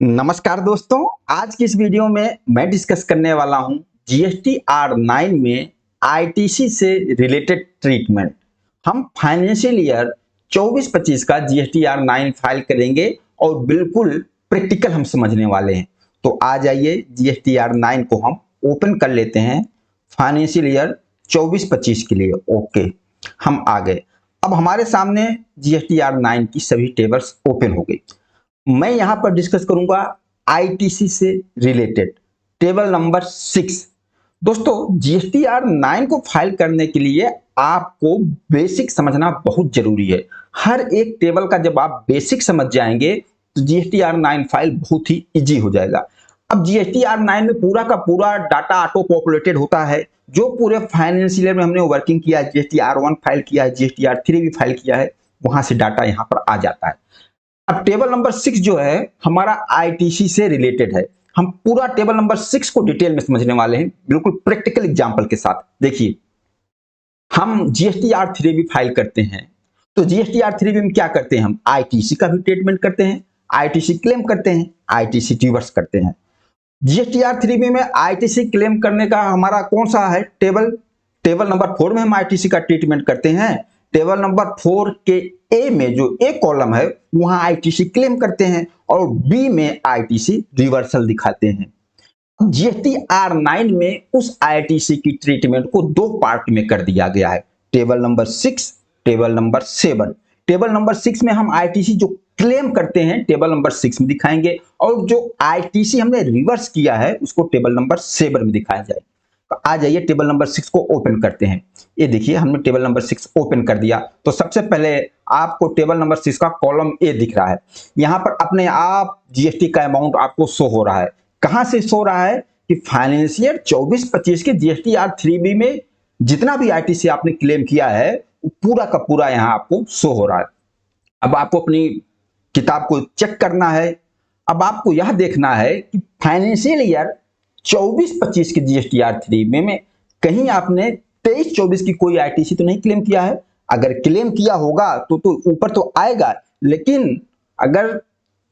नमस्कार दोस्तों, आज की इस वीडियो में मैं डिस्कस करने वाला हूं जीएसटी R9 में आईटीसी से रिलेटेड ट्रीटमेंट। हम फाइनेंशियल ईयर 24-25 का जीएसटी R9 फाइल करेंगे और बिल्कुल प्रैक्टिकल हम समझने वाले हैं। तो आ जाइए जीएसटी R9 को हम ओपन कर लेते हैं फाइनेंशियल ईयर 24-25 के लिए। ओके, हम आ गए। अब हमारे सामने जीएसटी R9 की सभी टेबल्स ओपन हो गई। मैं यहां पर डिस्कस करूंगा आईटीसी से रिलेटेड टेबल नंबर 6। दोस्तों, जीएसटी R9 को फाइल करने के लिए आपको बेसिक समझना बहुत जरूरी है। हर एक टेबल का जब आप बेसिक समझ जाएंगे तो जीएसटी R9 फाइल बहुत ही इजी हो जाएगा। अब जीएसटी R9 में पूरा का पूरा डाटा ऑटो पॉपुलेटेड होता है। जो पूरे फाइनेंशियल ईयर में हमने वर्किंग किया है, जीएसटी R1 फाइल किया है, जीएसटी R3 भी फाइल किया है, वहां से डाटा यहां पर आ जाता है। अब टेबल नंबर 6 जो है हमारा आईटीसी से रिलेटेड है। हम पूरा टेबल नंबर 6 को डिटेल में समझने वाले हैं, बिल्कुल प्रैक्टिकल एग्जांपल के साथ। देखिए, हम जीएसटी R3 भी फाइल करते हैं, तो जीएसटी R3 में क्या करते हैं? हम आईटीसी का भी ट्रीटमेंट करते हैं, आईटीसी क्लेम करते हैं, आईटीसी रिवर्स करते हैं। जीएसटी R3 में आईटीसी क्लेम करने का हमारा कौन सा है टेबल? टेबल नंबर 4 में हम आईटीसी का ट्रीटमेंट करते हैं। टेबल नंबर 4 के ए में जो ए कॉलम है वहां आईटीसी क्लेम करते हैं और बी में आईटीसी रिवर्सल दिखाते हैं। जीएसटी R9 में उस आईटीसी की ट्रीटमेंट को दो पार्ट में कर दिया गया है, table number 6, table number 7। Table number 6 में हम आईटीसी जो क्लेम करते हैं टेबल नंबर 6 में दिखाएंगे और जो आईटीसी हमने रिवर्स किया है उसको टेबल नंबर 7 में दिखाया जाएगा। तो आ जाइए टेबल नंबर 6 को ओपन करते हैं। ये देखिए, हमने टेबल नंबर 6 ओपन कर दिया। तो सबसे पहले आपको टेबल नंबर 6 का कॉलम ए दिख रहा है। यहां पर अपने आप जीएसटी का अमाउंट आपको शो हो रहा है। कहां से शो रहा है कि फाइनेंशियल 24-25 के जीएसटी R3B में जितना भी आईटीसी आपने क्लेम किया है वो पूरा का पूरा यहां आपको शो हो रहा है। अब आपको अपनी किताब को चेक करना है। अब आपको यह देखना है कि फाइनेंशियल ईयर 24-25 के जीएसटी R3B में कहीं आपने 23-24 की कोई आईटीसी तो नहीं क्लेम किया है। अगर क्लेम किया होगा तो ऊपर तो आएगा, लेकिन अगर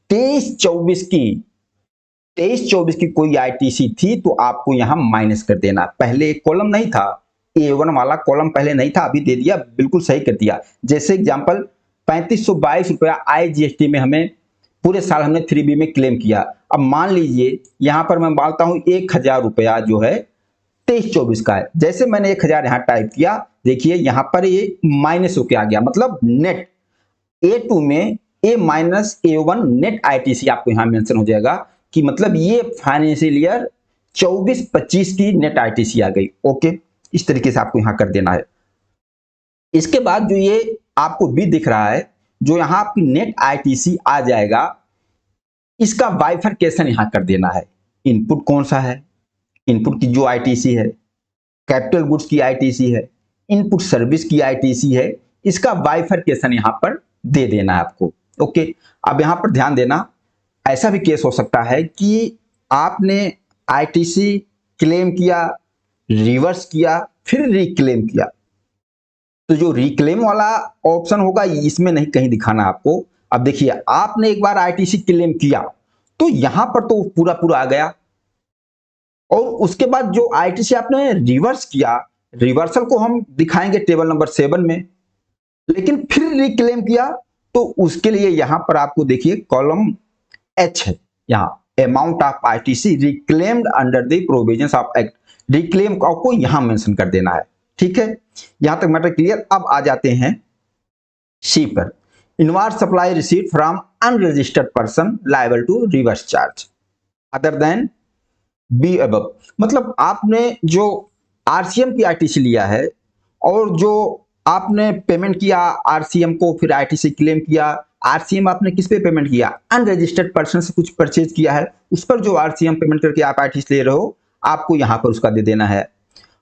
23-24 की कोई आईटीसी थी तो आपको यहां माइनस कर देना। पहले एक कॉलम नहीं था, A1 वाला कॉलम पहले नहीं था, अभी दे दिया, बिल्कुल सही कर दिया। जैसे एग्जांपल 3522 रुपया आईजीएसटी में हमें पूरे साल हमने 3B में क्लेम किया। अब मान लीजिए यहां पर मैं मानता हूं 1000 रुपया जो है 23-24 का है। जैसे मैंने 1000 यहां टाइप किया, देखिए यहां पर ये माइनस होके आ गया, मतलब नेट A2 में A minus A1 net ITC आपको यहां मेंशन हो जाएगा कि मतलब ये फाइनेंशियल ईयर 24-25 की नेट आईटीसी आ गई। ओके, इस तरीके से आपको यहां कर देना है। इसके बाद जो ये आपको बी दिख रहा है, जो यहां आपकी नेट आईटीसी आ जाएगा, इसका बाइफरकेशन यहां कर देना है। इनपुट कौन सा है? इनपुट की जो आईटीसी है, कैपिटल गुड्स की आईटीसी है, इनपुट सर्विस की आईटीसी है, इसका बाइफरकेशन यहां पर दे देना है आपको। ओके, अब यहां पर ध्यान देना, ऐसा भी केस हो सकता है कि आपने आईटीसी क्लेम किया, रिवर्स किया, फिर रिक्लेम किया, तो जो रिक्लेम वाला ऑप्शन होगा इसमें नहीं कहीं दिखाना आपको। अब देखिए, आपने एक बार आईटीसी क्लेम किया तो यहां पर तो पूरा पूरा आ गया, और उसके बाद जो आईटीसी आपने रिवर्स किया, रिवर्सल को हम दिखाएंगे टेबल नंबर 7 में, लेकिन फिर रिक्लेम किया तो उसके लिए यहां पर आपको देखिए कॉलम एच है, यहां amount of ITC reclaimed under the provisions of act, reclaim को यहां मेंशन कर देना है। ठीक है, यहां तक मैटर क्लियर। अब आ जाते हैं सी पर, invoice supply received from unregistered person liable to reverse charge other than B above. मतलब आपने जो आरसीएम की आईटीसी लिया है और जो आपने पेमेंट किया आरसीएम को, फिर आईटीसी क्लेम किया, आरसीएम आपने किस पे पेमेंट किया? अनरजिस्टर्ड पर्सन से कुछ परचेज किया है, उस पर जो आरसीएम पेमेंट करके आप आईटीसी ले रहे हो, आपको यहां पर उसका दे देना है।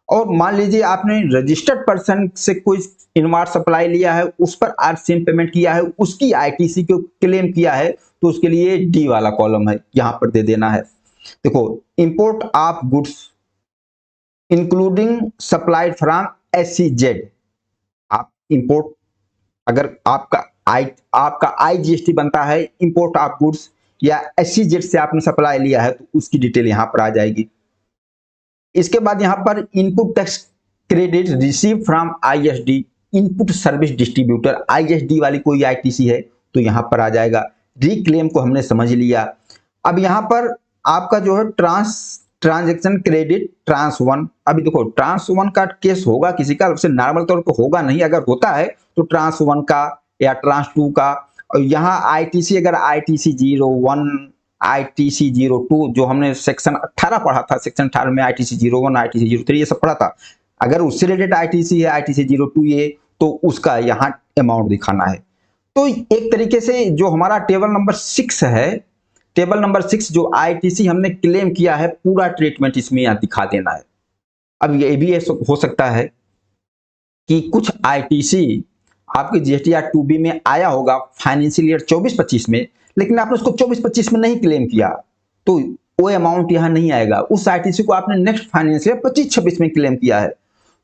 और मान लीजिए आपने रजिस्टर्ड पर्सन से कोई इनवॉइस सप्लाई लिया है, उस पर आरसीएम पेमेंट किया है, उसकी आईटीसी को क्लेम किया है, तो उसके लिए डी वाला कॉलम है, यहां पर दे देना है। देखो, import of goods including supplied from SCZ, आप इंपोर्ट, अगर आपका आईजीएसटी बनता है इंपोर्ट ऑफ गुड्स या SEZ से आपने सप्लाई लिया है तो उसकी डिटेल यहाँ पर आ जाएगी। इसके बाद यहाँ पर input tax credit receive from ISD input service distributor, ISD वाली कोई ITC है तो यहाँ पर आ जाएगा। रिक्लेम को हमने समझ लिया। अब यहाँ पर आपका जो है ट्रांजैक्शन क्रेडिट ट्रांस 1, अभी देखो ट्रांस 1 का केस होगा किसी का, वैसे नॉर्मल तौर पर होगा नहीं, अगर होता है तो ट्रांस 1 का या ट्रांस 2 का। और यहाँ ITC अगर ITC 01, ITC 02 जो हमने सेक्शन 18 पढ़ा था, सेक्शन 18 में ITC 01, ITC 03 ये सब पढ़ा था, अगर उससे रिलेटेड ITC है ITC 02 ये, तो उसका यहाँ अमाउंट दिखाना है। तो एक तरीके से जो हमारा टेबल नंबर 6 है, टेबल नंबर 6 जो ITC हमने क्लेम किया है पूरा ट्रीटमेंट इसमें यहाँ दिखा देना है। अब ये भी हो सकता है कि कुछ ITC आपके GSTR 2B में आया होगा फाइनेंशियल ईयर 24-25 में, लेकिन आपने उसको 24-25 में नहीं क्लेम किया तो वो अमाउंट यहाँ नहीं आएगा। उस ITC को आपने नेक्स्ट फाइनेंशियल ईयर 25-26 में क्लेम किया है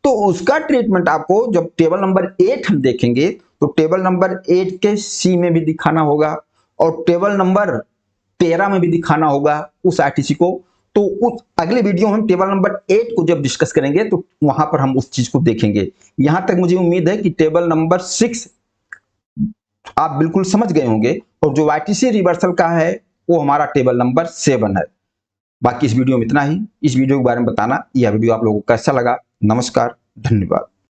तो उसका ट्रीटमेंट आपको जब टेबल नंबर 8 हम देखेंगे तो टेबल नंबर 8 के C में भी दिखाना होगा और टेबल नंबर 13 में भी दिखाना होगा उस ITC को। तो उस अगले वीडियो में हम टेबल नंबर 8 को जब डिस्कस करेंगे तो वहां पर हम उस चीज को देखेंगे। यहां तक मुझे उम्मीद है कि टेबल नंबर 6 आप बिल्कुल समझ गए होंगे और जो ITC रिवर्सल का है वो हमारा टेबल नंबर 7 है। बाकी इस वीडियो में इतना ही। इस वीडियो के बारे में बताना, यह वीडियो आप लोगों को कैसा लगा। नमस्कार, धन्यवाद।